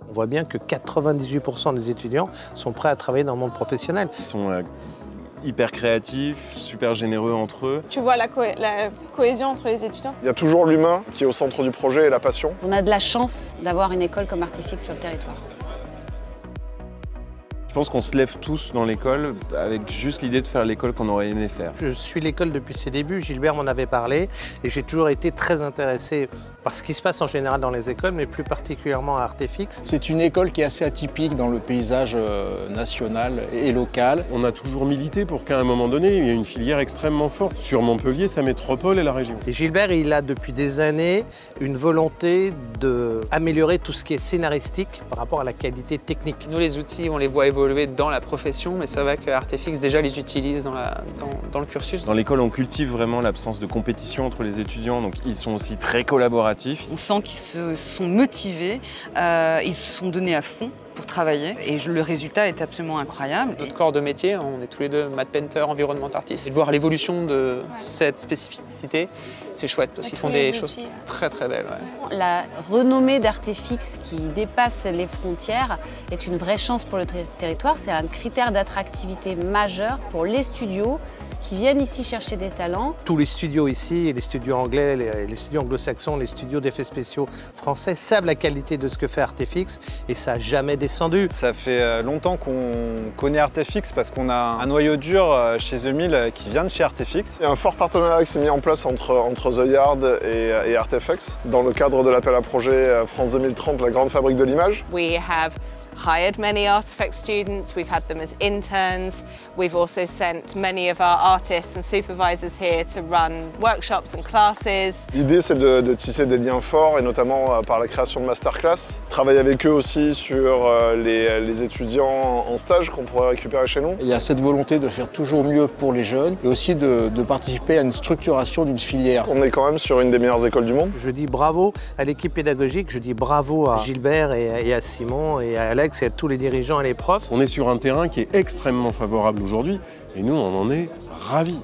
On voit bien que 98% des étudiants sont prêts à travailler dans le monde professionnel. Ils sont hyper créatifs, super généreux entre eux. Tu vois la cohésion entre les étudiants? Il y a toujours l'humain qui est au centre du projet et la passion. On a de la chance d'avoir une école comme Artefix sur le territoire. Je pense qu'on se lève tous dans l'école avec juste l'idée de faire l'école qu'on aurait aimé faire. Je suis l'école depuis ses débuts, Gilbert m'en avait parlé et j'ai toujours été très intéressé par ce qui se passe en général dans les écoles, mais plus particulièrement à Artefix. C'est une école qui est assez atypique dans le paysage national et local. On a toujours milité pour qu'à un moment donné, il y ait une filière extrêmement forte sur Montpellier, sa métropole et la région. Et Gilbert, il a depuis des années une volonté d'améliorer tout ce qui est scénaristique par rapport à la qualité technique. Nous, les outils, on les voit évoluer dans la profession, mais c'est vrai qu'Artefix déjà les utilise dans le cursus. Dans l'école, on cultive vraiment l'absence de compétition entre les étudiants, donc ils sont aussi très collaboratifs. On sent qu'ils se sont motivés, ils se sont donnés à fond pour travailler et le résultat est absolument incroyable. Notre corps de métier, on est tous les deux math painter, environnement artiste. Et de voir l'évolution de cette spécificité, c'est chouette parce qu'ils font des choses très très belles. Ouais. La renommée d'Artefix qui dépasse les frontières est une vraie chance pour le territoire. C'est un critère d'attractivité majeur pour les studios qui viennent ici chercher des talents. Tous les studios ici, les studios anglais, les studios anglo-saxons, les studios d'effets spéciaux français savent la qualité de ce que fait Artefix et ça n'a jamais descendu. Ça fait longtemps qu'on connaît Artefix parce qu'on a un noyau dur chez The Mill qui vient de chez Artefix. Il y a un fort partenariat qui s'est mis en place entre The Yard et Artefix dans le cadre de l'appel à projet France 2030, la grande fabrique de l'image. We have hired many Artefix students, we've had them as interns, we've also sent many of our artists and supervisors here to run workshops and classes. L'idée c'est de tisser des liens forts et notamment par la création de masterclass. Travailler avec eux aussi sur les étudiants en stage qu'on pourrait récupérer chez nous. Il y a cette volonté de faire toujours mieux pour les jeunes et aussi de participer à une structuration d'une filière. On est quand même sur une des meilleures écoles du monde. Je dis bravo à l'équipe pédagogique, je dis bravo à Gilbert et à Simon et à Alex et à tous les dirigeants et les profs. On est sur un terrain qui est extrêmement favorable aujourd'hui et nous, on en est ravis.